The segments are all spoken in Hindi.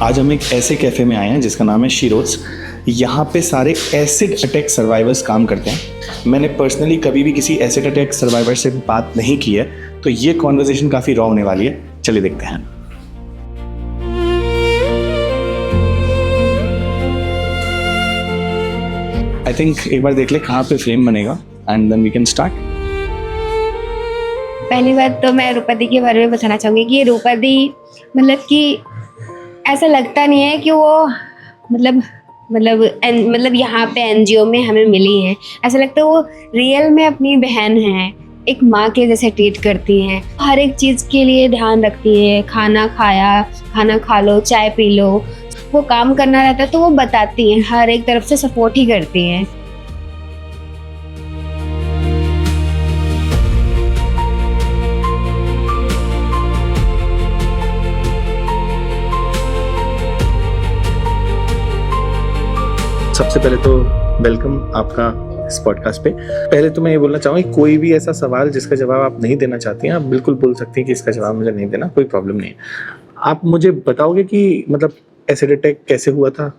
आज हम एक ऐसे कैफ़े में आए हैं जिसका नाम है शीरोज़। यहाँ पे सारे एसिड अटैक सर्वाइवर्स काम करते हैं। मैंने पर्सनली कभी भी किसी एसिड अटैक सर्वाइवर से बात नहीं की है, तो ये कॉन्वर्सेशन काफ़ी रॉ होने वाली है। चलिए देखते हैं। आई थिंक एक बार देख ले कहाँ पे फ्रेम बनेगा and then we can start. पहली बात तो मैं रूपा दी के बारे में बताना चाहूँगी कि रूपा दी मतलब कि ऐसा लगता नहीं है कि वो मतलब यहाँ पे एनजीओ में हमें मिली हैं। ऐसा लगता है वो रियल में अपनी बहन है, एक माँ के जैसे ट्रीट करती हैं। हर एक चीज़ के लिए ध्यान रखती है। खाना खाया, खाना खा लो, चाय पी लो, वो काम करना रहता है तो वो बताती हैं, हर एक तरफ से सपोर्ट ही करती हैं। सबसे पहले तो वेलकम आपका इस पॉडकास्ट पे। पहले तो मैं ये बोलना चाहूँगा, कोई भी ऐसा सवाल जिसका जवाब आप नहीं देना चाहती हैं, आप बिल्कुल बोल सकती हैं कि इसका जवाब मुझे नहीं देना, कोई प्रॉब्लम नहीं है। आप मुझे बताओगे कि मतलब एसिड अटैक कैसे हुआ था?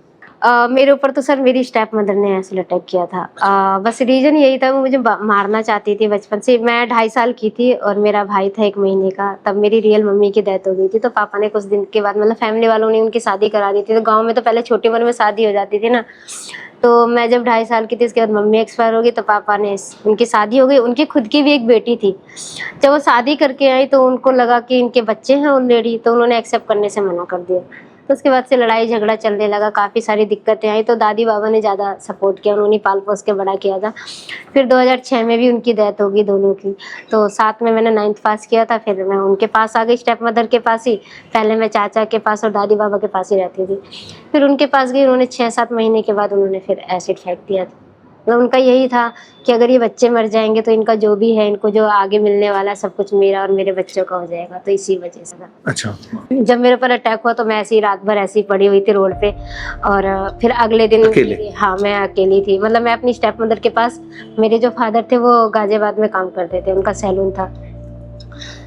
मेरे ऊपर तो सर मेरी स्टेप मदर ने एसिड अटैक किया था। बस रीज़न यही था, वो मुझे मारना चाहती थी बचपन से। मैं 2.5 साल की थी और मेरा भाई था 1 महीने का। तब मेरी रियल मम्मी की डेथ हो गई थी। तो पापा ने कुछ दिन के बाद मतलब फैमिली वालों ने उनकी शादी करा दी थी। तो गाँव में तो पहले छोटी उम्र में शादी हो जाती थी ना। तो मैं जब 2.5 साल की थी, उसके बाद मम्मी एक्सपायर हो गई। तो पापा ने, उनकी शादी हो गई, उनकी खुद की भी एक बेटी थी। जब वो शादी करके आई तो उनको लगा कि इनके बच्चे हैं ऑलरेडी, तो उन्होंने एक्सेप्ट करने से मना कर दिया। तो उसके बाद से लड़ाई झगड़ा चलने लगा, काफ़ी सारी दिक्कतें आई। तो दादी बाबा ने ज़्यादा सपोर्ट किया, उन्होंने पाल पोस के बड़ा किया था। फिर 2006 में भी उनकी डेथ होगी दोनों की। तो साथ में मैंने 9th पास किया था। फिर मैं उनके पास आ गई, स्टेप मदर के पास ही। पहले मैं चाचा के पास और दादी बाबा के पास ही रहती थी। फिर उनके पास गई, उन्होंने 6-7 महीने के बाद उन्होंने फिर एसिड फेंक दिया था। मतलब उनका यही था कि अगर ये बच्चे मर जाएंगे तो इनका जो भी है, इनको जो आगे मिलने वाला है सब कुछ मेरा और मेरे बच्चों का हो जाएगा। तो इसी वजह से। अच्छा। जब मेरे ऊपर अटैक हुआ तो मैं ऐसी रात भर ऐसी पड़ी हुई थी रोड पे। और फिर अगले दिन अकेले? हाँ, मैं अकेली थी। मतलब मैं अपनी स्टेप मदर के पास, मेरे जो फादर थे वो गाजियाबाद में काम करते थे, उनका सैलून था।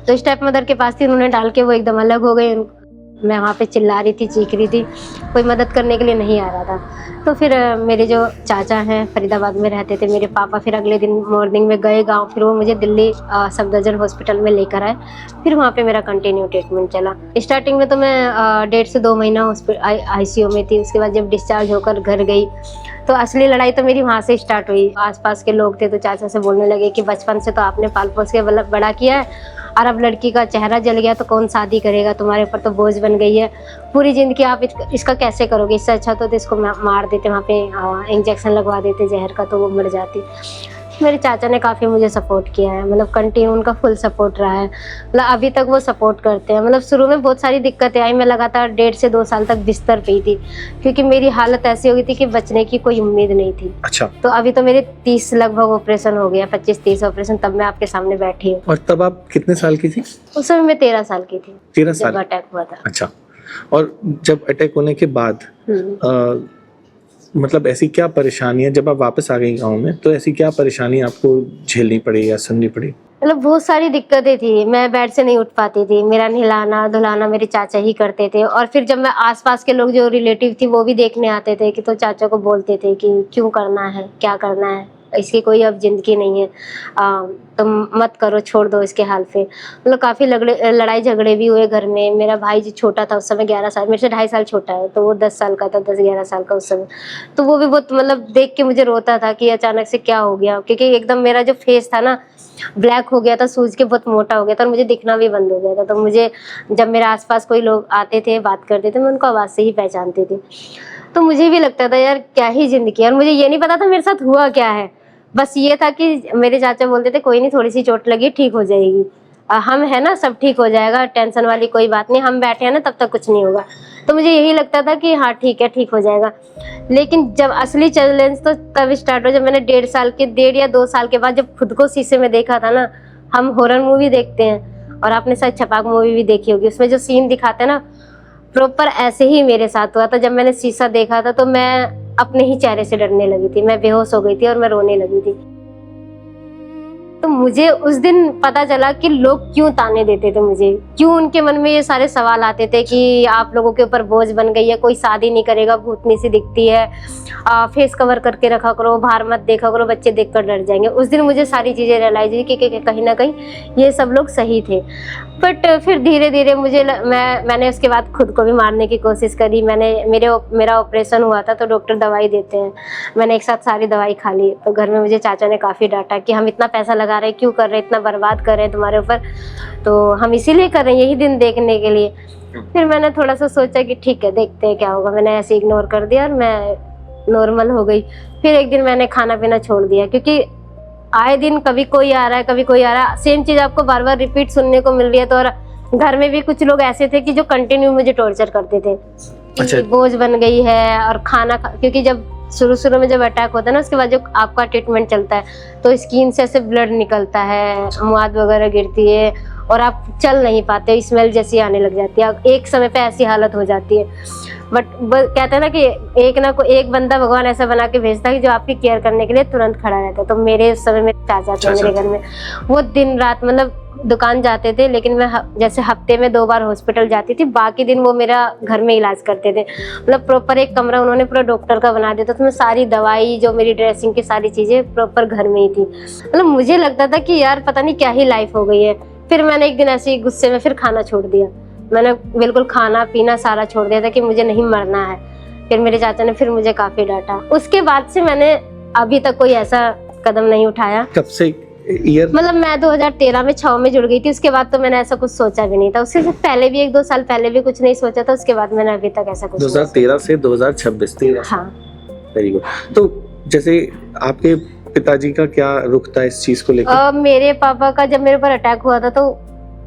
तो स्टेप मदर के पास थी, उन्होंने डाल के वो एकदम अलग हो गए। मैं वहाँ पे चिल्ला रही थी, चीख रही थी, कोई मदद करने के लिए नहीं आ रहा था। तो फिर मेरे जो चाचा हैं फरीदाबाद में रहते थे, मेरे पापा फिर अगले दिन मॉर्निंग में गए गांव। फिर वो मुझे दिल्ली सफदरजंग हॉस्पिटल में लेकर आए। फिर वहाँ पे मेरा कंटिन्यू ट्रीटमेंट चला। स्टार्टिंग में तो मैं 1.5 से 2 महीना ICU में थी। उसके बाद जब डिस्चार्ज होकर घर गई तो असली लड़ाई तो मेरी वहाँ से स्टार्ट हुई। आसपास के लोग थे तो चाचा से बोलने लगे कि बचपन से तो आपने पाल पोस के बड़ा किया है, और अब लड़की का चेहरा जल गया तो कौन शादी करेगा, तुम्हारे ऊपर तो बोझ बन गई है पूरी ज़िंदगी, आप इसका कैसे करोगे। इससे अच्छा तो इसको मार देते, वहाँ पे इंजेक्शन लगवा देते जहर का, तो वो मर जाती। मेरे चाचा ने काफ़ी मुझे सपोर्ट किया है, मतलब कंटिन्यू उनका फुल सपोर्ट रहा है। मतलब अभी तक वो सपोर्ट करते हैं। मतलब शुरू में बहुत सारी दिक्कतें आई, मैं लगातार 1.5 से 2 साल तक बिस्तर पे ही थी, क्योंकि मेरी हालत ऐसी हो गई थी कि बचने की कोई उम्मीद नहीं थी। अच्छा। तो अभी तो मेरे 30 लगभग ऑपरेशन हो गया, 25-30 ऑपरेशन, तब मैं आपके सामने बैठी हूँ। और तब आप कितने साल की थी? उस समय मैं 13 साल की थी। 13 साल जब अटैक हुआ था। अच्छा। और जब अटैक होने के बाद मतलब ऐसी क्या परेशानियां, जब आप वापस आ गई गांव में, तो ऐसी क्या परेशानी आपको झेलनी पड़ी या सुननी पड़ी? मतलब बहुत सारी दिक्कतें थी। मैं बेड से नहीं उठ पाती थी, मेरा नहलाना धुलाना मेरे चाचा ही करते थे। और फिर जब मैं आसपास के लोग जो रिलेटिव थी वो भी देखने आते थे कि, तो चाचा को बोलते थे कि क्यों करना है, क्या करना है, इसकी कोई अब जिंदगी नहीं है, तुम मत करो, छोड़ दो इसके हाल पे। मतलब काफ़ी लड़ाई झगड़े भी हुए घर में। मेरा भाई जो छोटा था उस समय 11 साल, मेरे से 2.5 साल छोटा है, तो वो 10 साल का था, 10-11 साल का उस समय। तो वो भी बहुत मतलब देख के मुझे रोता था कि अचानक से क्या हो गया, क्योंकि एकदम मेरा जो फेस था ना ब्लैक हो गया था, सूज के बहुत मोटा हो गया था और मुझे दिखना भी बंद हो गया था। तो मुझे जब मेरे आसपास कोई लोग आते थे बात करते थे, मैं उनको आवाज़ से ही पहचानती थी। तो मुझे भी लगता था यार क्या ही ज़िंदगी है। और मुझे ये नहीं पता था मेरे साथ हुआ क्या है, बस ये था कि मेरे चाचा बोलते थे कोई नहीं, थोड़ी सी चोट लगी, ठीक हो जाएगी, हम है ना, सब ठीक हो जाएगा, टेंशन वाली कोई बात नहीं, हम बैठे हैं ना, तब तक कुछ नहीं होगा। तो मुझे यही लगता था कि हाँ ठीक है, ठीक हो जाएगा। लेकिन जब असली चैलेंज तो तब स्टार्ट हुआ जब मैंने 1.5 या 2 साल के बाद जब खुद को शीशे में देखा था ना। हम हॉरर मूवी देखते हैं और आपने शायद छपाक मूवी भी देखी होगी, उसमें जो सीन दिखाते हैं ना, प्रॉपर ऐसे ही मेरे साथ हुआ था। जब मैंने शीशा देखा था तो मैं अपने ही चेहरे से डरने लगी थी, मैं बेहोश हो गई थी और मैं रोने लगी थी। तो मुझे उस दिन पता चला कि लोग क्यों ताने देते थे मुझे, क्यों उनके मन में ये सारे सवाल आते थे कि आप लोगों के ऊपर बोझ बन गई है, कोई शादी नहीं करेगा, भूतनी सी दिखती है, फेस कवर करके रखा करो, बाहर मत देखा करो, बच्चे देखकर डर जाएंगे। उस दिन मुझे सारी चीज़ें रियलाइज हुई कि कहीं ना कहीं ये सब लोग सही थे। बट फिर धीरे धीरे मैंने उसके बाद खुद को भी मारने की कोशिश करी। मेरा ऑपरेशन हुआ था तो डॉक्टर दवाई देते हैं, मैंने एक साथ सारी दवाई खा ली। तो घर में मुझे चाचा ने काफ़ी डांटा कि हम इतना पैसा लगा रहे हैं, क्यों कर रहे हैं, इतना बर्बाद कर रहे हैं तुम्हारे ऊपर, तो हम इसीलिए कर रहे हैं यही दिन देखने के लिए। फिर मैंने थोड़ा सा सोचा कि ठीक है देखते हैं क्या होगा, मैंने ऐसे इग्नोर कर दिया और मैं नॉर्मल हो गई। फिर एक दिन मैंने खाना पीना छोड़ दिया, क्योंकि आए दिन कभी कोई आ रहा है कभी कोई आ रहा है, सेम चीज़ आपको बार बार रिपीट सुनने को मिल रही है। तो और घर में भी कुछ लोग ऐसे थे कि जो कंटिन्यू मुझे टॉर्चर करते थे अच्छा। कि बोझ बन गई है। और क्योंकि जब शुरू में जब अटैक होता है ना, उसके बाद जो आपका ट्रीटमेंट चलता है तो स्किन से ऐसे ब्लड निकलता है, मुआद वगैरह गिरती है और आप चल नहीं पाते, स्मेल जैसी आने लग जाती है, एक समय पे ऐसी हालत हो जाती है। बट कहते हैं ना कि एक बंदा भगवान ऐसा बना के भेजता है कि जो आपकी केयर करने के लिए तुरंत खड़ा रहता है। तो मेरे उस समय में चाचा थे मेरे घर में, वो दिन रात मतलब दुकान जाते थे, लेकिन मैं जैसे हफ्ते में 2 बार हॉस्पिटल जाती थी, बाकी दिन वो मेरा घर में इलाज करते थे। मतलब प्रॉपर एक कमरा उन्होंने पूरा डॉक्टर का बना दिया था, तो मैं सारी दवाई जो मेरी ड्रेसिंग की सारी चीज़ें प्रॉपर घर में ही थी। मतलब मुझे लगता था कि यार पता नहीं क्या ही लाइफ हो गई है। फिर मैंने एक दिन ऐसे ही गुस्से में फिर खाना छोड़ दिया, मैंने बिल्कुल खाना पीना सारा छोड़ दिया था कि मुझे नहीं मरना है। फिर मेरे चाचा ने फिर मुझे काफ़ी डांटा। उसके बाद से मैंने अभी तक कोई ऐसा कदम नहीं उठाया। कब से ईयर? मतलब मैं 2013 में 6 में जुड़ गई थी, उसके बाद तो मैंने ऐसा कुछ सोचा भी नहीं था। उससे पहले भी 1-2 साल पहले भी कुछ नहीं सोचा था, उसके बाद मैंने अभी तक ऐसा कुछ 2013 से 2026 13। हाँ। Very good. तो जैसे आपके पिताजी का क्या रुख था इस चीज को लेकर? मेरे पापा का जब मेरे ऊपर अटैक हुआ था तो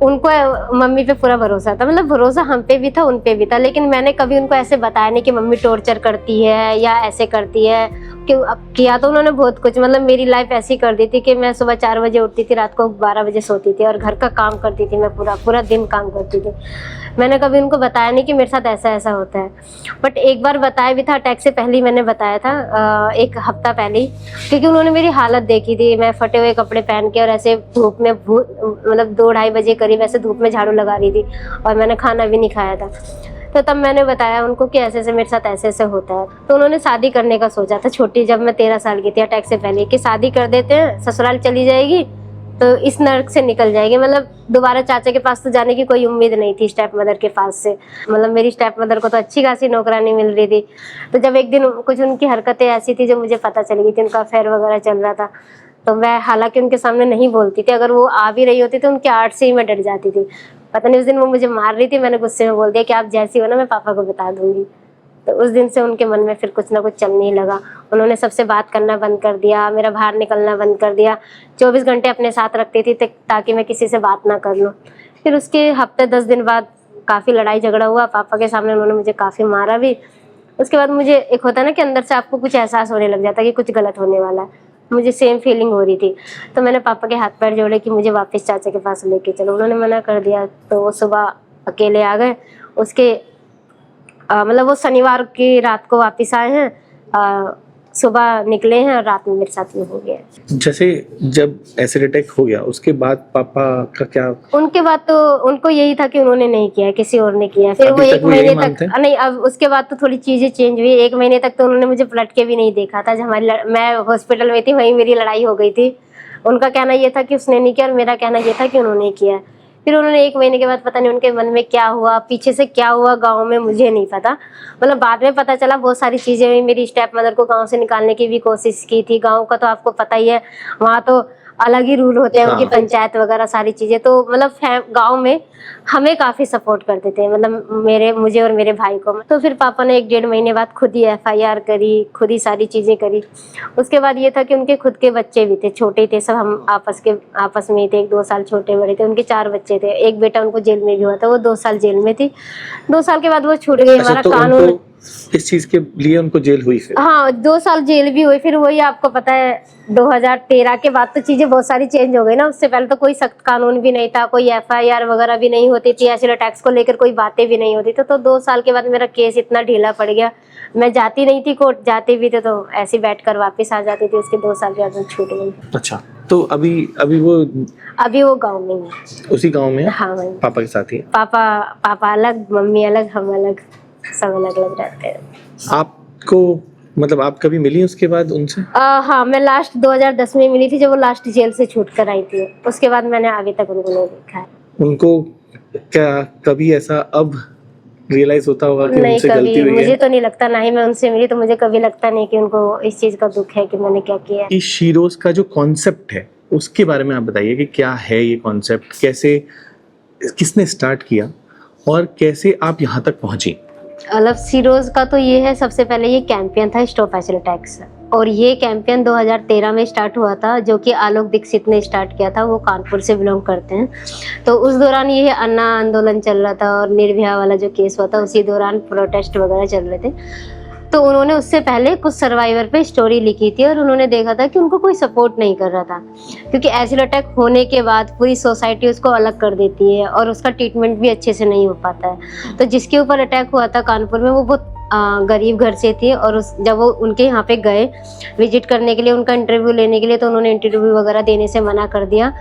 उनको मम्मी पे पूरा भरोसा था, मतलब भरोसा हम पे भी था उन पे भी था, लेकिन मैंने कभी उनको ऐसे बताया नहीं कि मम्मी टॉर्चर करती है या ऐसे करती है। किया तो उन्होंने बहुत कुछ, मतलब मेरी लाइफ ऐसी कर दी थी कि मैं सुबह 4 बजे उठती थी, रात को 12 बजे सोती थी और घर का काम करती थी, मैं पूरा दिन काम करती थी। मैंने कभी उनको बताया नहीं कि मेरे साथ ऐसा ऐसा होता है। बट एक बार बताया भी था, अटैक से पहले ही मैंने बताया था, 1 हफ्ता पहले ही, क्योंकि उन्होंने मेरी हालत देखी थी, मैं फटे हुए कपड़े पहन के और ऐसे धूप में मतलब 2-2:30 बजे करीब ऐसे धूप में झाड़ू लगा रही थी और मैंने खाना भी नहीं खाया था। तो तब मैंने बताया उनको कि ऐसे ऐसे मेरे साथ ऐसे ऐसे होता है। तो उन्होंने शादी करने का सोचा था छोटी, जब मैं 13 साल की थी, अटैक से पहले, कि शादी कर देते हैं, ससुराल चली जाएगी तो इस नर्क से निकल जाएगी। मतलब दोबारा चाचा के पास तो जाने की कोई उम्मीद नहीं थी स्टेप मदर के पास से। मतलब मेरी स्टेप मदर को तो अच्छी खासी नौकरानी मिल रही थी। तो जब एक दिन कुछ उनकी हरकतें ऐसी थी जो मुझे पता चल गई थी, उनका अफेयर वगैरह चल रहा था, तो मैं हालांकि उनके सामने नहीं बोलती थी, अगर वो आ भी रही होती तो उनके आर्ट से ही मैं डर जाती थी। पता नहीं उस दिन वो मुझे मार रही थी, मैंने गुस्से में बोल दिया कि आप जैसी हो ना मैं पापा को बता दूंगी। तो उस दिन से उनके मन में फिर कुछ ना कुछ चलने लगा। उन्होंने सबसे बात करना बंद कर दिया, मेरा बाहर निकलना बंद कर दिया, 24 घंटे अपने साथ रखती थी ताकि मैं किसी से बात ना कर लूँ। फिर उसके हफ्ते 10 दिन बाद काफ़ी लड़ाई झगड़ा हुआ, पापा के सामने उन्होंने मुझे काफ़ी मारा भी। उसके बाद मुझे एक होता है ना कि अंदर से आपको कुछ एहसास होने लग जाता है कि कुछ गलत होने वाला है, मुझे सेम फीलिंग हो रही थी। तो मैंने पापा के हाथ पैर जोड़े कि मुझे वापस चाचा के पास लेके चलो, उन्होंने मना कर दिया। तो वो सुबह अकेले आ गए, उसके मतलब वो शनिवार की रात को वापस आए हैं, सुबह निकले हैं और रात में मेरे साथ में हो गया। जैसे जब एसिड अटैक हो गया उसके बाद पापा का क्या? उनके बाद तो उनको यही था कि उन्होंने नहीं किया, किसी और ने किया। फिर वो 1 महीने तक नहीं, अब उसके बाद तो थोड़ी चीजें चेंज हुई। 1 महीने तक तो उन्होंने मुझे पलट के भी नहीं देखा था। जब मैं हॉस्पिटल में थी वहीं मेरी लड़ाई हो गई थी। उनका कहना ये था कि उसने नहीं किया और मेरा कहना ये था कि उन्होंने किया। फिर उन्होंने 1 महीने के बाद पता नहीं उनके मन में क्या हुआ, पीछे से क्या हुआ गांव में, मुझे नहीं पता। मतलब बाद में पता चला बहुत सारी चीजें हुई। मेरी स्टेप मदर को गांव से निकालने की भी कोशिश की थी। गांव का तो आपको पता ही है, वहाँ तो अलग ही रूल होते हैं, उनकी पंचायत वगैरह सारी चीजें। तो मतलब गांव में हमें काफी सपोर्ट करते थे, मतलब मुझे और मेरे भाई को। तो फिर पापा ने 1-1.5 महीने बाद खुद ही FIR करी, खुद ही सारी चीजें करी। उसके बाद ये था कि उनके खुद के बच्चे भी थे, छोटे थे सब, हम आपस में ही थे, 1-2 साल छोटे बड़े थे। उनके 4 बच्चे थे, एक बेटा उनको जेल में भी हुआ था, वो 2 साल जेल में थी। 2 साल के बाद वो छूट गई। हमारा कानून इस चीज के लिए उनको जेल हुई फिर? हाँ, 2 साल जेल भी हुई। फिर वही आपको पता है 2013 के बाद तो चीजें बहुत सारी चेंज हो गई ना। उससे पहले तो कोई सख्त कानून भी नहीं था, कोई FIR वगैरह भी नहीं होती थी, एसिड अटैक्स को लेकर कोई बातें भी नहीं होती थी। तो 2 साल के बाद मेरा केस इतना ढीला पड़ गया, मैं जाती नहीं थी कोर्ट, जाती भी थे तो ऐसे बैठ कर वापिस आ जाती थी। उसके 2 साल के बाद छूट गई। अच्छा। तो अभी वो गाँव में ही है। उसी गांव में है? हाँ वही। पापा के साथ ही है? पापा अलग, मम्मी अलग, हम अलग, सब अलग अलग रहते हैं। आपको मतलब आप कभी मिली उसके बाद उनसे? हाँ, मैं लास्ट 2010 में मिली थी, जब वो लास्ट जेल से छूट कर आई थी। उसके बाद मैंने अभी तक उनको नहीं देखा है। उनको क्या कभी ऐसा अब रियलाइज होता होगा कि नहीं, उनसे गलती कभी हुई मुझे है? तो नहीं लगता, ना ही मैं उनसे मिली, तो मुझे कभी लगता नहीं कि उनको इस चीज का दुख है कि मैंने क्या किया। कि शीरोज का जो कॉन्सेप्ट है उसके बारे में आप बताइए कि क्या है ये कॉन्सेप्ट, कैसे किसने स्टार्ट किया और कैसे आप यहाँ तक पहुंची? मतलब सीरोज का तो ये है, सबसे पहले ये कैंपेन था स्टॉप एसिड अटैक्स, और ये कैंपेन 2013 में स्टार्ट हुआ था, जो कि आलोक दीक्षित ने स्टार्ट किया था। वो कानपुर से बिलोंग करते हैं। तो उस दौरान ये अन्ना आंदोलन चल रहा था और निर्भया वाला जो केस हुआ था, उसी दौरान प्रोटेस्ट वगैरह चल रहे थे। तो उन्होंने उससे पहले कुछ सर्वाइवर पे स्टोरी लिखी थी, और उन्होंने देखा था कि उनको कोई सपोर्ट नहीं कर रहा था, क्योंकि एसिड अटैक होने के बाद पूरी सोसाइटी उसको अलग कर देती है और उसका ट्रीटमेंट भी अच्छे से नहीं हो पाता है। तो जिसके ऊपर अटैक हुआ था कानपुर में, वो बहुत गरीब घर से थी, और जब वो उनके यहाँ पे गए विजिट करने के लिए, उनका इंटरव्यू लेने के लिए, तो उन्होंने इंटरव्यू वगैरह देने से मना कर दिया,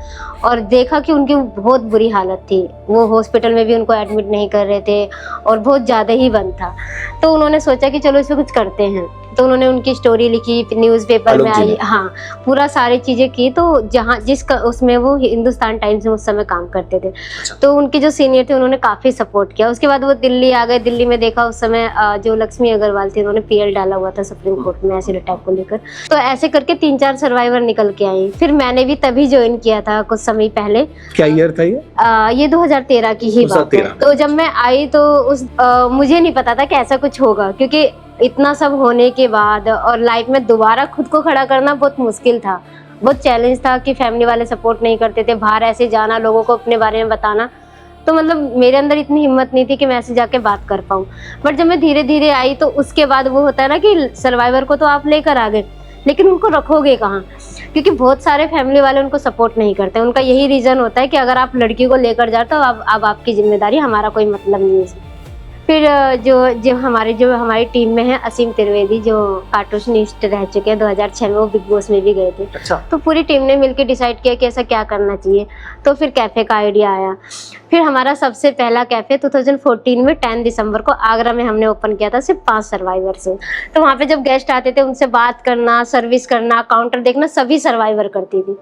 और देखा कि उनकी बहुत बुरी हालत थी। वो हॉस्पिटल में भी उनको एडमिट नहीं कर रहे थे और बहुत ज़्यादा ही बंद था। तो उन्होंने सोचा कि चलो इसमें कुछ करते हैं। तो उन्होंने उनकी स्टोरी लिखी, न्यूज़पेपर में आई, हाँ पूरा सारी चीज़ें की। तो जहाँ उसमें वो हिंदुस्तान टाइम्स में उस समय काम करते थे। तो उनके जो सीनियर थे उन्होंने काफ़ी सपोर्ट किया। उसके बाद वो दिल्ली आ गए। दिल्ली में देखा उस समय जो लक्ष्मी अग्रवाल थी, उन्होंने पीएल डाला हुआ था सुप्रीम कोर्ट में एसिड अटैक को लेकर। तो ऐसे करके 3-4 सर्वाइवर निकल के आई। फिर मैंने भी तभी ज्वाइन किया था कुछ समय पहले। क्या ईयर था ये? ये 2013 की ही बात है। तो जब मैं आई तो मुझे नहीं पता था कि ऐसा कुछ होगा, क्योंकि इतना सब होने के बाद और लाइफ में दोबारा खुद को खड़ा करना बहुत मुश्किल था, बहुत चैलेंज था कि फैमिली वाले सपोर्ट नहीं करते थे, बाहर ऐसे जाना, लोगों को अपने बारे में बताना। तो मतलब मेरे अंदर इतनी हिम्मत नहीं थी कि मैं ऐसे जाके बात कर पाऊँ। बट जब मैं धीरे धीरे आई तो उसके बाद वो होता है ना कि सर्वाइवर को तो आप लेकर आ गए, लेकिन उनको रखोगे कहाँ, क्योंकि बहुत सारे फैमिली वाले उनको सपोर्ट नहीं करते। उनका यही रीज़न होता है कि अगर आप लड़की को लेकर जाओ तो अब आपकी जिम्मेदारी, हमारा कोई मतलब नहीं है। फिर जो हमारी टीम में है असीम त्रिवेदी, जो कार्टूनिस्ट रह चुके हैं, 2006 में वो बिग बॉस में भी गए थे। अच्छा। तो पूरी टीम ने मिलकर डिसाइड किया कि ऐसा क्या करना चाहिए। तो फिर कैफ़े का आइडिया आया। फिर हमारा सबसे पहला कैफ़े 2014 में 10 दिसंबर को आगरा में हमने ओपन किया था, सिर्फ 5 सर्वाइवर से। तो वहाँ पे जब गेस्ट आते थे उनसे बात करना, सर्विस करना, काउंटर देखना, सभी सर्वाइवर करती थी।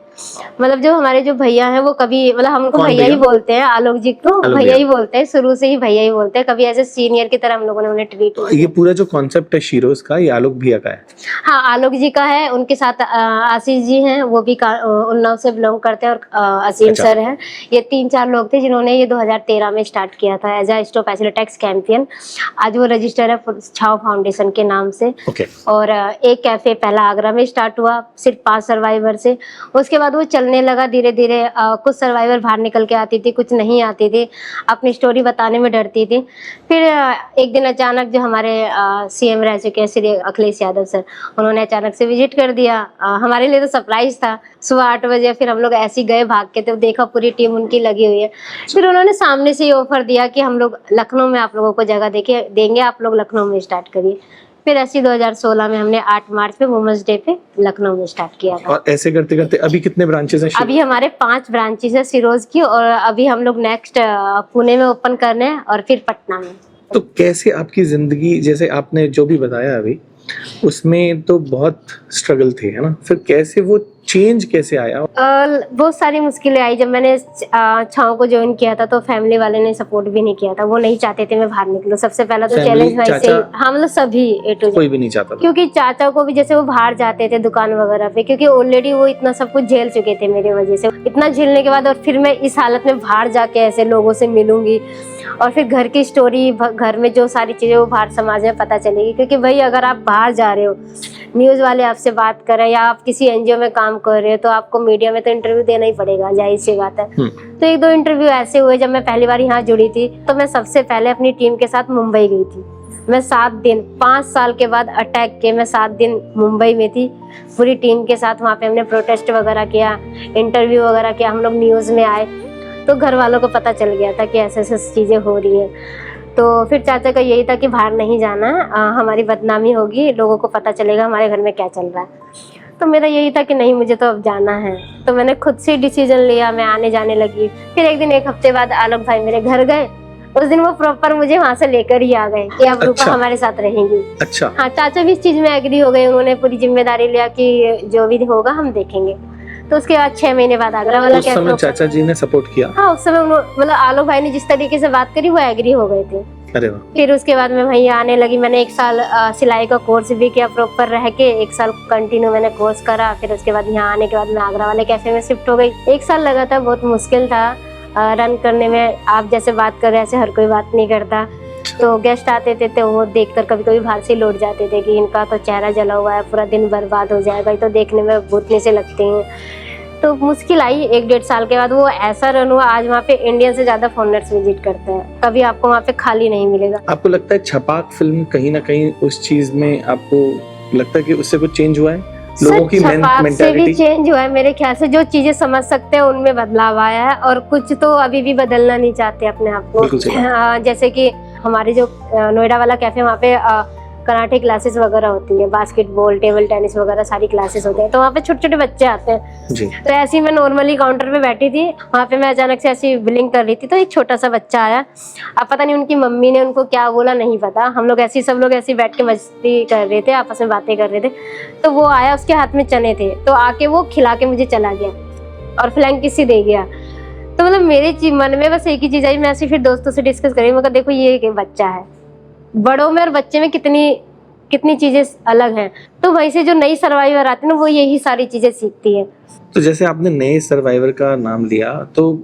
मतलब जो हमारे जो भैया हैं वो कभी, मतलब हम उनको भैया ही बोलते हैं, आलोक जी को भैया ही बोलते हैं, शुरू से ही भैया ही बोलते हैं, कभी ऐसे सीनियर की तरह हम लोगों ने उन्हें ट्रीट किया। ये पूरा जो कॉन्सेप्ट है शीरोज का, ये आलोक भैया का है? हाँ, आलोक जी का है। उनके साथ आशीष जी हैं, वो भी उन्नाव से बिलोंग करते हैं, और असीम सर हैं। ये 3-4 लोग थे जिन्होंने ये 2013 में स्टार्ट किया था as a stop acid attacks campaign. आज वो रजिस्टर है छाव फाउंडेशन के नाम से। और एक कैफे पहला आगरा में स्टार्ट हुआ, सिर्फ 5 सर्वाइवर से। उसके बाद वो चलने लगा धीरे धीरे। कुछ सर्वाइवर बाहर निकल के आती थी, कुछ नहीं आती थी, अपनी स्टोरी बताने में डरती थी। फिर एक दिन अचानक जो हमारे सीएम रह चुके हैं श्री अखिलेश यादव सर, उन्होंने अचानक से विजिट कर दिया। हमारे लिए तो सरप्राइज था। सुबह 8 बजे फिर हम लोग ऐसे ही गए भाग के, तो देखा पूरी टीम उनकी लगी हुई है। फिर उन्होंने सामने से ये ऑफर दिया कि हम लोग लखनऊ में आप लोगों को जगह देंगे, आप लोग लखनऊ में स्टार्ट करिए। फिर ऐसे 2016 में हमने 8 मार्च पे वुमेंस डे पे लखनऊ में स्टार्ट किया था। और ऐसे करते करते अभी कितने ब्रांचेस हैं? अभी हमारे 5 ब्रांचेस है सिरोज की, और अभी हम लोग नेक्स्ट पुणे में ओपन करने हैं और फिर पटना में। तो कैसे आपकी जिंदगी, जैसे आपने जो भी बताया अभी, उसमें तो बहुत स्ट्रगल थे, है ना? फिर कैसे वो चेंज कैसे आया? बहुत सारी मुश्किलें आई। जब मैंने छाव को ज्वाइन किया था तो फैमिली वाले ने सपोर्ट भी नहीं किया था, वो नहीं चाहते थे मैं बाहर निकलूं। सबसे पहला तो चैलेंज वैसे ही, हाँ मतलब सभी ए टू जेड, कोई भी नहीं चाहता था। क्योंकि चाचा को भी जैसे वो बाहर जाते थे दुकान वगैरह पे, क्योंकि ऑलरेडी वो इतना सब कुछ झेल चुके थे मेरे वजह से। इतना झेलने के बाद और फिर मैं इस हालत में बाहर जाके ऐसे लोगों से मिलूंगी, और फिर घर की स्टोरी, घर में जो सारी चीजें वो बाहर समाज में पता चलेगी। क्योंकि भाई अगर आप बाहर जा रहे हो, न्यूज वाले आपसे बात कर रहे हैं, या आप किसी एनजीओ में काम कर रहे हो, तो आपको मीडिया में तो इंटरव्यू देना ही पड़ेगा, जाहिर सी बात है। तो 1-2 इंटरव्यू ऐसे हुए। जब मैं पहली बार यहाँ जुड़ी थी तो मैं सबसे पहले अपनी टीम के साथ मुंबई गई थी। मैं 7 दिन, 5 साल के बाद अटैक के मैं 7 दिन मुंबई में थी पूरी टीम के साथ। वहाँ पे हमने प्रोटेस्ट वगैरह किया, इंटरव्यू वगैरह किया, हम लोग न्यूज़ में आए। तो घर वालों को पता चल गया था कि ऐसे ऐसे चीज़ें हो रही है। तो फिर चाचा का यही था कि बाहर नहीं जाना, हमारी बदनामी होगी, लोगों को पता चलेगा हमारे घर में क्या चल रहा है। तो मेरा यही था कि नहीं, मुझे तो अब जाना है। तो मैंने खुद से डिसीजन लिया, मैं आने जाने लगी। फिर एक दिन, एक हफ्ते बाद आलोक भाई मेरे घर गए। उस दिन वो प्रॉपर मुझे वहाँ से लेकर ही आ गए कि अब रूपा अच्छा। हमारे साथ रहेंगी। अच्छा। हाँ, चाचा भी इस चीज में एग्री हो गए, उन्होंने पूरी जिम्मेदारी लिया कि जो भी होगा हम देखेंगे। तो उसके बाद 6 महीने बाद आगरा वाला उस समय चाचा जी ने सपोर्ट किया? हाँ, उस समय मतलब आलोक भाई ने जिस तरीके से बात करी वो एग्री हो गए थे। अरे वाह। फिर उसके बाद मैं वहीं आने लगी। मैंने 1 साल सिलाई का कोर्स भी किया, प्रॉपर रह के 1 साल कंटिन्यू मैंने कोर्स करा। फिर उसके बाद यहाँ आने के बाद मैं आगरा वाले कैफे में शिफ्ट हो गई। 1 साल लगा था, बहुत मुश्किल था रन करने में। आप जैसे बात कर रहे हैं ऐसे हर कोई बात नहीं करता। तो गेस्ट आते थे तो वो देखकर कभी कभी बाहर से लौट जाते थे कि इनका तो चेहरा जला हुआ है, पूरा दिन बर्बाद हो जाएगा, तो देखने में भूतने से लगते हैं। तो मुश्किल आई 1-1.5 साल के बाद। वो ऐसा रन हुआ, आज वहाँ पे इंडियन से ज्यादा फॉरेनर्स विजिट करते हैं। कभी आपको वहाँ पे खाली नहीं मिलेगा। आपको लगता है छपाक फिल्म कहीं ना कहीं उस चीज में, आपको लगता है कि उससे कुछ चेंज हुआ है लोगों की छपाक से भी मेंटालिटी? चेंज हुआ है मेरे ख्याल से। जो चीजें समझ सकते हैं उनमें बदलाव आया है, और कुछ तो अभी भी बदलना नहीं चाहते अपने आप को। बिल्कुल सही बात। जैसे कि हमारे जो नोएडा वाला कैफे, वहाँ पे कराटे क्लासेस वगैरह होती है, बास्केटबॉल, टेबल टेनिस वगैरह सारी क्लासेस होते हैं। तो वहाँ पे छोटे छोटे बच्चे आते हैं जी। तो ऐसे ही मैं नॉर्मली काउंटर पे बैठी थी, वहाँ पे मैं अचानक से ऐसी बिलिंग कर रही थी तो एक छोटा सा बच्चा आया। अब पता नहीं उनकी मम्मी ने उनको क्या बोला, नहीं पता। हम लोग ऐसे सब लोग ऐसे बैठ के मस्ती कर रहे थे, आपस में बातें कर रहे थे। तो वो आया, उसके हाथ में चने थे, तो आके वो खिला के मुझे चला गया और फ्लैंक किसी दे गया। तो मतलब मेरे मन में बस एक ही चीज आई। मैं ऐसे फिर दोस्तों से डिस्कस करी, मैं कहा देखो ये एक बच्चा है, बड़ों में और बच्चे में कितनी चीजें अलग हैं। तो वहीं से जो नई सर्वाइवर आती है ना, वो यही सारी चीजें सीखती है। तो जैसे आपने नए सर्वाइवर का नाम लिया, तो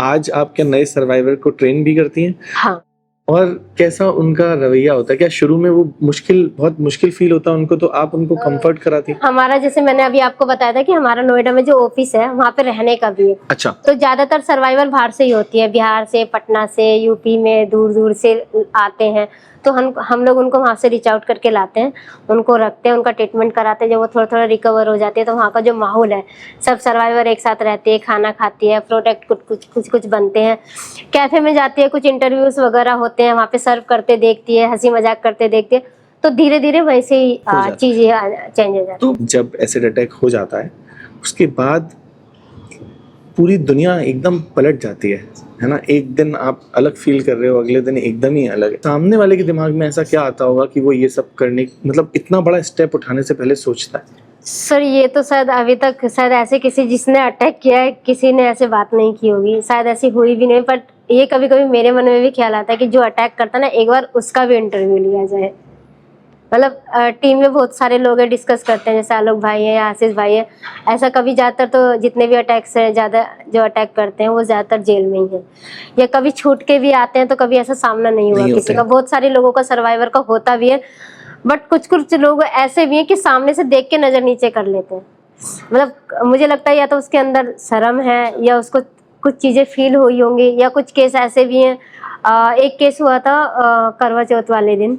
आज आप क्या नए सर्वाइवर को ट्रेन भी करती हैं? हाँ। और कैसा उनका रवैया होता है? क्या शुरू में वो बहुत मुश्किल फील होता है उनको, तो आप उनको कंफर्ट कराती हैं? हमारा, जैसे मैंने अभी आपको बताया था कि हमारा नोएडा में जो ऑफिस है वहाँ पे रहने का भी है। अच्छा। तो ज्यादातर सर्वाइवर बाहर से ही होती है, बिहार से, पटना से, यूपी में दूर दूर से आते हैं। तो हम लोग उनको वहाँ से रीच आउट करके लाते हैं, उनको रखते हैं, उनका ट्रीटमेंट कराते हैं। जब वो थोड़ा थोड़ा रिकवर हो जाते हैं तो वहाँ का जो माहौल है, सब सर्वाइवर एक साथ रहते हैं, खाना खाती है, प्रोडक्ट कुछ बनते हैं, कैफे में जाती है, कुछ इंटरव्यूज वगैरह होते हैं, वहाँ पे सर्व करते देखती है, हंसी मजाक करते देखती है। तो धीरे धीरे वैसे ही चीजें चेंज हो जाती है। तो जब एसिड अटैक हो जाता है उसके बाद पूरी दुनिया एकदम पलट जाती है ना? एक दिन आप अलग फील कर रहे हो, अगले दिन एकदम ही अलग। सामने वाले के दिमाग में ऐसा क्या आता होगा कि वो ये सब करने, मतलब इतना बड़ा स्टेप उठाने से पहले सोचता है? सर ये तो शायद अभी तक शायद ऐसे किसी जिसने अटैक किया है किसी ने ऐसे बात नहीं की होगी, शायद ऐसी हुई भी नहीं। बट ये कभी कभी मेरे मन में भी ख्याल आता है कि जो अटैक करता है ना, एक बार उसका भी इंटरव्यू लिया जाए। मतलब टीम में बहुत सारे लोग हैं, डिस्कस करते हैं, जैसे आलोक भाई है या आशीष भाई है। ऐसा कभी ज़्यादातर तो जितने भी अटैक्स है, ज़्यादा जो अटैक करते हैं वो ज़्यादातर जेल में ही है, या कभी छूट के भी आते हैं। तो कभी ऐसा सामना नहीं हुआ किसी का। बहुत सारे लोगों का सर्वाइवर का होता भी है, बट कुछ लोग ऐसे भी हैं कि सामने से देख के नज़र नीचे कर लेते हैं। मतलब मुझे लगता है या तो उसके अंदर शर्म है, या उसको कुछ चीज़ें फील हुई होंगी, या कुछ केस ऐसे भी हैं। एक केस हुआ था करवा चौथ वाले दिन,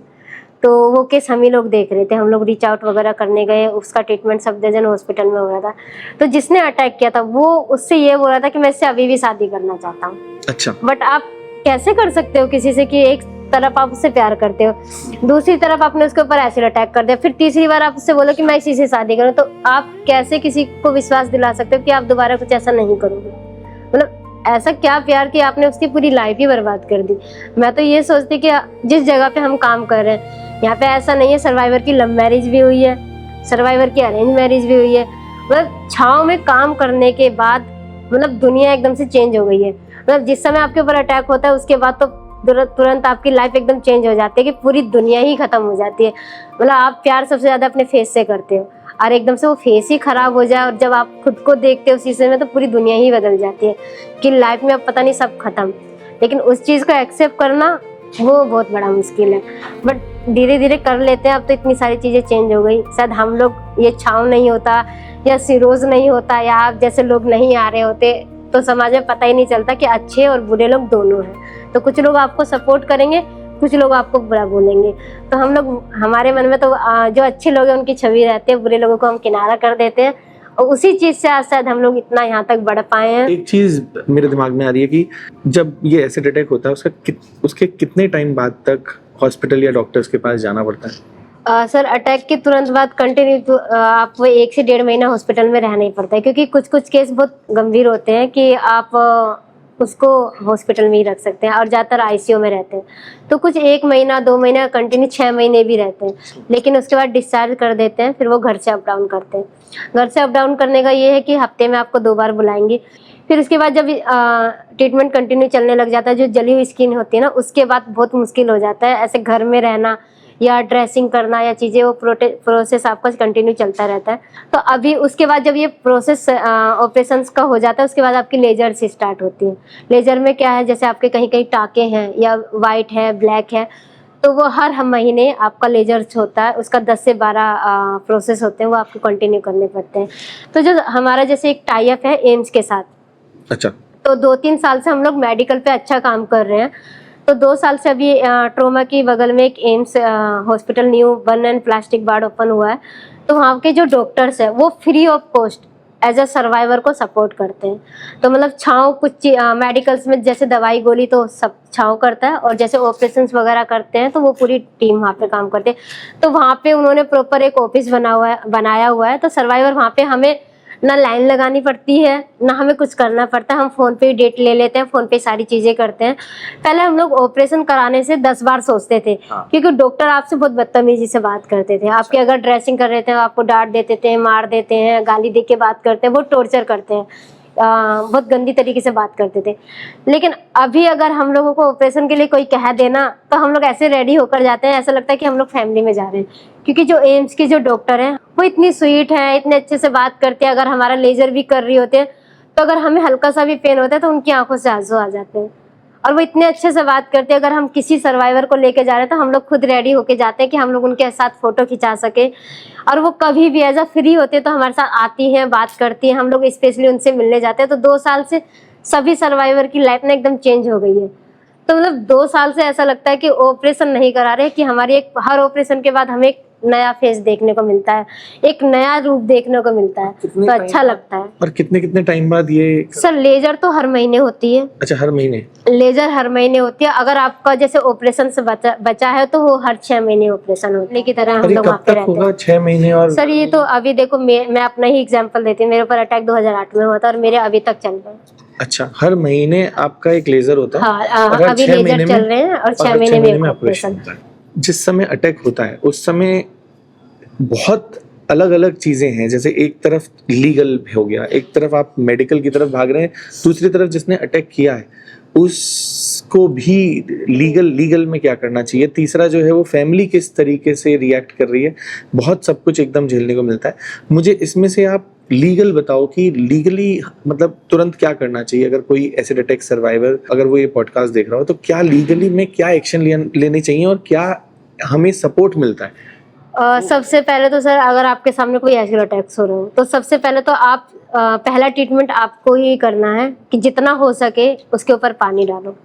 तो वो केस हम ही लोग देख रहे थे, हम लोग रीच आउट वगैरह करने गए, उसका ट्रीटमेंट सफदरजंग हॉस्पिटल में हो रहा था। तो जिसने अटैक किया था वो उससे ये बोल रहा था कि मैं इससे अभी भी शादी करना चाहता हूँ। अच्छा। बट आप कैसे कर सकते हो किसी से कि एक तरफ आप उससे प्यार करते हो, दूसरी तरफ आपने उसके ऊपर एसिड अटैक कर दिया, फिर तीसरी बार आप उससे बोलो कि मैं इसी से शादी करूँ। तो आप कैसे किसी को विश्वास दिला सकते हो कि आप दोबारा कुछ ऐसा नहीं करोगे? मतलब ऐसा क्या प्यार कि आपने उसकी पूरी लाइफ ही बर्बाद कर दी। मैं तो ये सोचती कि जिस जगह पे हम काम कर रहे हैं यहाँ पे ऐसा नहीं है, सर्वाइवर की लव मैरिज भी हुई है, सर्वाइवर की अरेंज मैरिज भी हुई है। मतलब छाँव में काम करने के बाद मतलब दुनिया एकदम से चेंज हो गई है। मतलब जिस समय आपके ऊपर अटैक होता है उसके बाद तो तुरंत आपकी लाइफ एकदम चेंज हो जाती है कि पूरी दुनिया ही खत्म हो जाती है। मतलब आप प्यार सबसे ज्यादा अपने फेस से करते हो, और एकदम से वो फेस ही खराब हो जाए और जब आप खुद को देखते हो शीशे में तो पूरी दुनिया ही बदल जाती है कि लाइफ में अब पता नहीं सब खत्म। लेकिन उस चीज़ को एक्सेप्ट करना वो बहुत बड़ा मुश्किल है, बट धीरे धीरे कर लेते हैं। अब तो इतनी सारी चीज़ें चेंज हो गई, शायद हम लोग ये छाँव नहीं होता या सिरोज नहीं होता या आप जैसे लोग नहीं आ रहे होते तो समाज में पता ही नहीं चलता कि अच्छे और बुरे लोग दोनों हैं। तो कुछ लोग आपको सपोर्ट करेंगे, कुछ लोग आपको बुरा बोलेंगे। तो हम लोग, हमारे मन में तो जो अच्छे लोग हैं उनकी छवि रहती है, बुरे लोगों को हम किनारा कर देते हैं, और उसी चीज़ से आज शायद हम लोग इतना यहाँ तक बढ़ पाए हैं। एक चीज़ मेरे दिमाग में आ रही है कि जब ये एसिड अटैक होता है उसके कितने टाइम बाद तक हॉस्पिटल या डॉक्टर्स के पास जाना पड़ता है? सर अटैक के तुरंत बाद कंटिन्यू आपको 1 से 1.5 महीना हॉस्पिटल में रहना ही पड़ता है, क्योंकि कुछ कुछ केस बहुत गंभीर होते हैं कि आप उसको हॉस्पिटल में ही रख सकते हैं और ज़्यादातर आईसीयू में रहते हैं। तो कुछ 1 महीना 2 महीना कंटिन्यू 6 महीने भी रहते हैं, लेकिन उसके बाद डिस्चार्ज कर देते हैं। फिर वो घर से अप डाउन करते हैं। घर से अप डाउन करने का ये है कि हफ्ते में आपको 2 बार बुलाएंगे। फिर उसके बाद जब ट्रीटमेंट कंटिन्यू चलने लग जाता है, जो जली हुई स्किन होती है ना, उसके बाद बहुत मुश्किल हो जाता है ऐसे घर में रहना या ड्रेसिंग करना या चीज़ें, वो प्रोसेस आपका कंटिन्यू चलता रहता है। तो अभी उसके बाद जब ये प्रोसेस ऑपरेशंस का हो जाता है, उसके बाद आपकी लेजर से स्टार्ट होती है। लेजर में क्या है, जैसे आपके कहीं कहीं टाँके हैं या वाइट है, ब्लैक है, तो वो हर महीने आपका लेजर होता है। उसका 10 से 12 प्रोसेस होते हैं, वो आपको कंटिन्यू करने पड़ते हैं। तो जो हमारा जैसे एक टाई अप है एम्स के साथ, अच्छा, तो 2-3 साल से हम लोग मेडिकल पे अच्छा काम कर रहे हैं। तो 2 साल से अभी ट्रोमा की बगल में एक एम्स हॉस्पिटल न्यू बन एंड प्लास्टिक वार्ड ओपन हुआ है। तो वहाँ के जो डॉक्टर्स हैं वो free of cost as a survivor को सपोर्ट करते हैं। तो मतलब छाँव कुछ मेडिकल्स में जैसे दवाई गोली तो सब छाँव करता है, और जैसे ऑपरेशंस वगैरह करते हैं तो वो पूरी टीम वहाँ पे काम करते हैं। तो वहाँ पे उन्होंने प्रॉपर एक ऑफिस बनाया हुआ है। तो सर्वाइवर वहाँ पे हमें ना लाइन लगानी पड़ती है, ना हमें कुछ करना पड़ता है। हम फ़ोन पे डेट ले लेते हैं, फ़ोन पे सारी चीज़ें करते हैं। पहले हम लोग ऑपरेशन कराने से 10 बार सोचते थे, क्योंकि डॉक्टर आपसे बहुत बदतमीजी से बात करते थे। आपके अगर ड्रेसिंग कर रहे थे आपको डांट देते थे, मार देते हैं, गाली दे के बात करते हैं, बहुत टॉर्चर करते हैं, बहुत गंदी तरीके से बात करते थे। लेकिन अभी अगर हम लोगों को ऑपरेशन के लिए कोई कह देना, तो हम लोग ऐसे रेडी होकर जाते हैं, ऐसा लगता है कि हम लोग फैमिली में जा रहे हैं। क्योंकि जो एम्स के जो डॉक्टर हैं वो इतनी स्वीट है, इतने अच्छे से बात करते हैं। अगर हमारा लेजर भी कर रही होते हैं, तो अगर हमें हल्का सा भी पेन होता है तो उनकी आंखों से आंसू आ जाते हैं, और वो इतने अच्छे से बात करते हैं। अगर हम किसी सर्वाइवर को लेके जा रहे हैं तो हम लोग खुद रेडी होके जाते हैं कि हम लोग उनके साथ फोटो खिंचा सके। और वो कभी भी एज अ फ्री होते हैं तो हमारे साथ आती हैं, बात करती हैं, हम लोग स्पेशली उनसे मिलने जाते हैं। तो 2 साल से सभी सर्वाइवर की लाइफ में एकदम चेंज हो गई है। तो मतलब 2 साल से ऐसा लगता है कि ऑपरेशन नहीं करा रहे, कि हमारी एक हर ऑपरेशन के बाद हमें एक नया फेस देखने को मिलता है, एक नया रूप देखने को मिलता है, तो अच्छा लगता है। और कितने कितने टाइम बाद ये? सर लेजर तो हर महीने होती है। अच्छा, हर महीने लेजर हर महीने होती है। अगर आपका जैसे ऑपरेशन से बचा है तो वो हर 6 महीने ऑपरेशन होने की तरह हम लोग वहाँ पे रहते हैं। 6 महीने? और सर ये तो अभी देखो, मैं अपना ही एग्जांपल देती हूँ। मेरे ऊपर अटैक 2008 में हुआ था और मेरे अभी तक चल रहे हैं। अच्छा, हर महीने आपका एक लेजर होता है? हाँ, अभी लेजर चल रहे हैं और 6 महीने में ऑपरेशन। जिस समय अटैक होता है उस समय बहुत अलग अलग चीजें हैं। जैसे एक तरफ लीगल हो गया, एक तरफ आप मेडिकल की तरफ भाग रहे हैं, दूसरी तरफ जिसने अटैक किया है उसको भी लीगल में क्या करना चाहिए, तीसरा जो है वो फैमिली किस तरीके से रिएक्ट कर रही है, बहुत सब कुछ एकदम झेलने को मिलता है। मुझे इसमें से आप लीगल बताओ कि लीगली मतलब तुरंत क्या करना चाहिए अगर कोई एसिड अटैक सर्वाइवर, अगर वो ये पॉडकास्ट देख रहा हो, तो क्या लीगली में क्या एक्शन लेने चाहिए और क्या हमें सपोर्ट मिलता है? सबसे पहले तो सर, अगर आपके सामने कोई एसिड अटैक्स हो रहा हो तो सबसे पहले तो आप पहला ट्रीटमेंट आपको ही करना है कि जितना हो सके उसके ऊपर पानी डालो।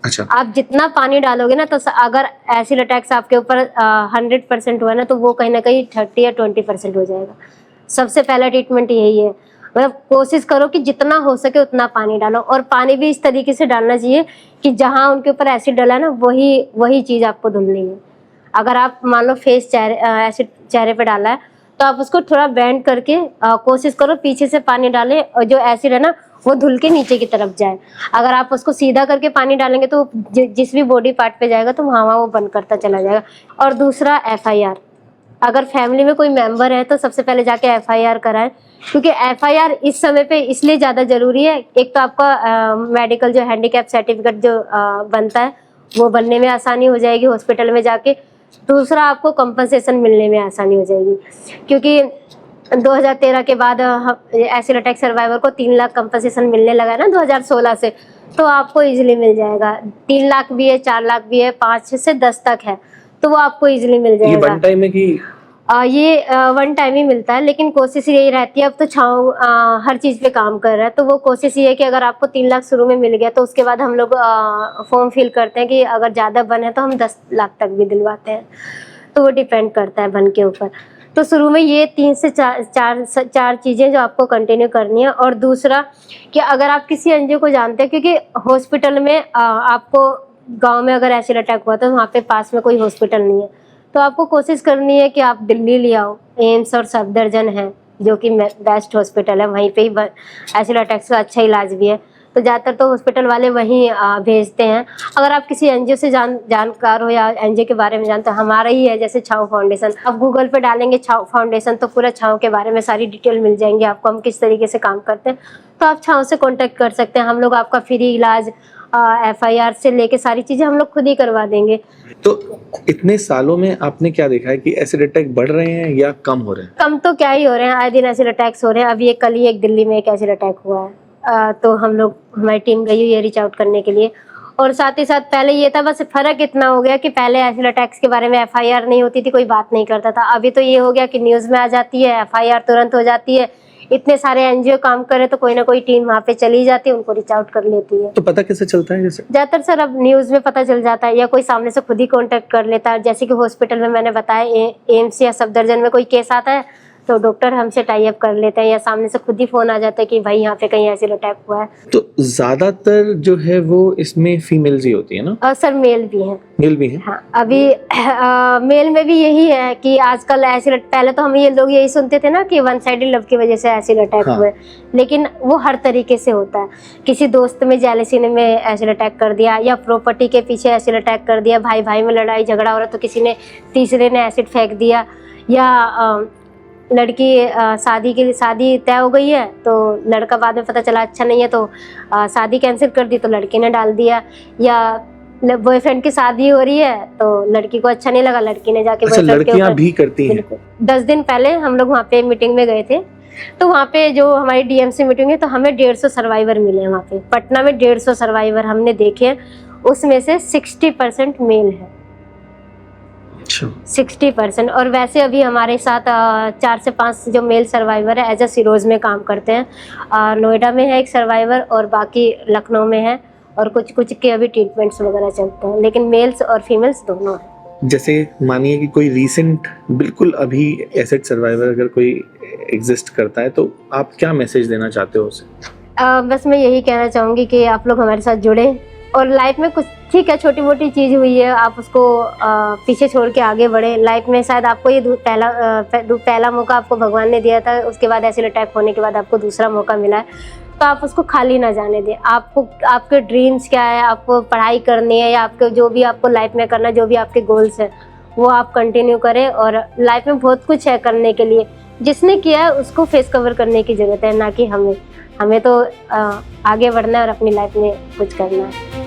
अच्छा, आप जितना पानी डालोगे ना, तो अगर एसिड अटैक्स आपके ऊपर 100% हुआ ना, तो वो कहीं ना कहीं 30 या 20% हो जाएगा। सबसे पहला ट्रीटमेंट यही है। मतलब कोशिश करो कि जितना हो सके उतना पानी डालो, और पानी भी इस तरीके से डालना चाहिए कि जहाँ उनके ऊपर एसिड डाला ना वही चीज़ आपको धुलनी है। अगर आप मान लो एसिड चेहरे पे डाला है तो आप उसको थोड़ा बेंड करके कोशिश करो पीछे से पानी डालें, और जो एसिड है ना वो धुल के नीचे की तरफ जाए। अगर आप उसको सीधा करके पानी डालेंगे तो जिस भी बॉडी पार्ट पे जाएगा तो वहाँ वो बंद करता चला जाएगा। और दूसरा FIR, अगर फैमिली में कोई मेंबर है तो सबसे पहले जाके FIR कराएं, क्योंकि FIR इस समय पे इसलिए ज़्यादा ज़रूरी है। एक तो आपका मेडिकल जो हैंडीकैप सर्टिफिकेट जो बनता है वो बनने में आसानी हो जाएगी हॉस्पिटल में जाके। दूसरा, आपको कंपनसेशन मिलने में आसानी हो जाएगी, क्योंकि 2013 के बाद एसिड अटैक सर्वाइवर को 3 लाख कंपनसेशन मिलने लगा ना 2016 से, तो आपको इजीली मिल जाएगा। 3 लाख भी है, 4 लाख भी है, 5 से 10 तक है, तो वो आपको इजीली मिल जाएगा। ये वन टाइम है कि ये वन टाइम ही मिलता है, लेकिन कोशिश यही रहती है। अब तो छाँव हर चीज़ पे काम कर रहा है, तो वो कोशिश ये है कि अगर आपको 3 लाख शुरू में मिल गया तो उसके बाद हम लोग फॉर्म फिल करते हैं कि अगर ज़्यादा बन है तो हम 10 लाख तक भी दिलवाते हैं। तो वो डिपेंड करता है बन के ऊपर। तो शुरू में ये 3 से 4 चीज़ें जो आपको कंटिन्यू करनी है। और दूसरा कि अगर आप किसी एनजीओ को जानते हैं, क्योंकि हॉस्पिटल में आपको गाँव में अगर एसिड अटैक हुआ तो वहाँ पे पास में कोई हॉस्पिटल नहीं है, तो आपको कोशिश करनी है कि आप दिल्ली ले आओ। एम्स और सफदरजंग है जो कि बेस्ट हॉस्पिटल है, वहीं पे ही एसिड अटैक्स का अच्छा इलाज भी है। तो ज़्यादातर तो हॉस्पिटल वाले वहीं भेजते हैं। अगर आप किसी एनजीओ से जानकार हो या एनजीओ के बारे में जानते हो, हमारा ही है जैसे छाव फाउंडेशन। आप गूगल पे डालेंगे छाव फाउंडेशन तो पूरा छाव के बारे में सारी डिटेल मिल जाएंगी आपको, हम किस तरीके से काम करते हैं। तो आप छाव से कॉन्टेक्ट कर सकते हैं, हम लोग आपका फ्री इलाज FIR से लेके सारी चीज़ें हम लोग खुद ही करवा देंगे। तो इतने सालों में आपने क्या देखा है कि एसिड अटैक बढ़ रहे हैं या कम हो रहे हैं? कम तो क्या ही हो रहे हैं, आए दिन एसिड अटैक्स हो रहे हैं। अभी कल ही एक दिल्ली में एक एसिड अटैक हुआ है। तो हमारी टीम गई हुई है रीच आउट करने के लिए। और साथ ही साथ पहले ये था, बस फर्क इतना हो गया कि पहले एसिड अटैक्स के बारे में FIR नहीं होती थी, कोई बात नहीं करता था। अभी तो ये हो गया कि न्यूज़ में आ जाती है, FIR तुरंत हो जाती है। इतने सारे एनजीओ काम करे तो कोई ना कोई टीम वहाँ पे चली जाती है, उनको रीच आउट कर लेती है। तो पता कैसे चलता है? जैसे ज्यादातर सर अब न्यूज़ में पता चल जाता है या कोई सामने से खुद ही कांटेक्ट कर लेता है। जैसे कि हॉस्पिटल में मैंने बताया, एम्स या सफदरजंग में कोई केस आता है तो डॉक्टर हमसे टाई अप कर लेते हैं या सामने से खुद ही फोन आ जाता है कि भाई यहाँ पे कहीं एसिड अटैक हुआ है। तो ज्यादातर जो है वो इसमें फीमेल्स ही होती है ना? और सर मेल भी हैं। मेल भी है? हाँ, अभी मेल में भी यही है कि आजकल एसिड, पहले तो हम ये लोग यही सुनते थे ना कि वन साइडेड लव की वजह से एसिड अटैक हाँ। हुए, लेकिन वो हर तरीके से होता है। किसी दोस्त में जेलसी में एसिड अटैक कर दिया, या प्रॉपर्टी के पीछे एसिड अटैक कर दिया, भाई भाई में लड़ाई झगड़ा हो रहा तो किसी ने तीसरे ने एसिड फेंक दिया, या लड़की शादी तय हो गई है तो लड़का बाद में पता चला अच्छा नहीं है तो शादी कैंसिल कर दी तो लड़के ने डाल दिया, या बॉयफ्रेंड की शादी हो रही है तो लड़की को अच्छा नहीं लगा, लड़की ने जाके अच्छा, बॉयफ्रेंड के लड़कियां ऊपर। भी करती हैं? बिल्कुल। 10 दिन पहले हम लोग वहाँ पे मीटिंग में गए थे, तो वहाँ पे जो हमारी DMC मीटिंग है तो हमें 150 सर्वाइवर मिले हैं वहाँ पे। पटना में 150 सर्वाइवर हमने देखे, उसमें से 60% मेल है। अच्छा। 60%। और वैसे अभी हमारे साथ 4 से 5 जो मेल सर्वाइवर है एज अ सिरोज में काम करते हैं। नोएडा में है एक सर्वाइवर और बाकी लखनऊ में है, और कुछ के अभी ट्रीटमेंट्स वगैरह चलते हैं, लेकिन मेल्स और फीमेल्स दोनों हैं। जैसे मानिए कि कोई रीसेंट बिल्कुल अभी एसिड सर्वाइवर अगर कोई एग्जिस्ट करता है तो आप क्या मैसेज देना चाहते हो उसे? बस मैं यही कहना चाहूँगी कि आप लोग हमारे साथ जुड़े, और लाइफ में कुछ ठीक है छोटी मोटी चीज़ हुई है आप उसको पीछे छोड़ के आगे बढ़े। लाइफ में शायद आपको ये पहला मौका आपको भगवान ने दिया था, उसके बाद एसिड अटैक होने के बाद आपको दूसरा मौका मिला है, तो आप उसको खाली ना जाने दें। आपको आपके ड्रीम्स क्या है, आपको पढ़ाई करनी है या आपको जो भी आपको लाइफ में करना है, जो भी आपके गोल्स हैं वो आप कंटिन्यू करें। और लाइफ में बहुत कुछ है करने के लिए, जिसने किया है उसको फेस कवर करने की ज़रूरत है, ना कि हमें तो आगे बढ़ना है और अपनी लाइफ में कुछ करना है।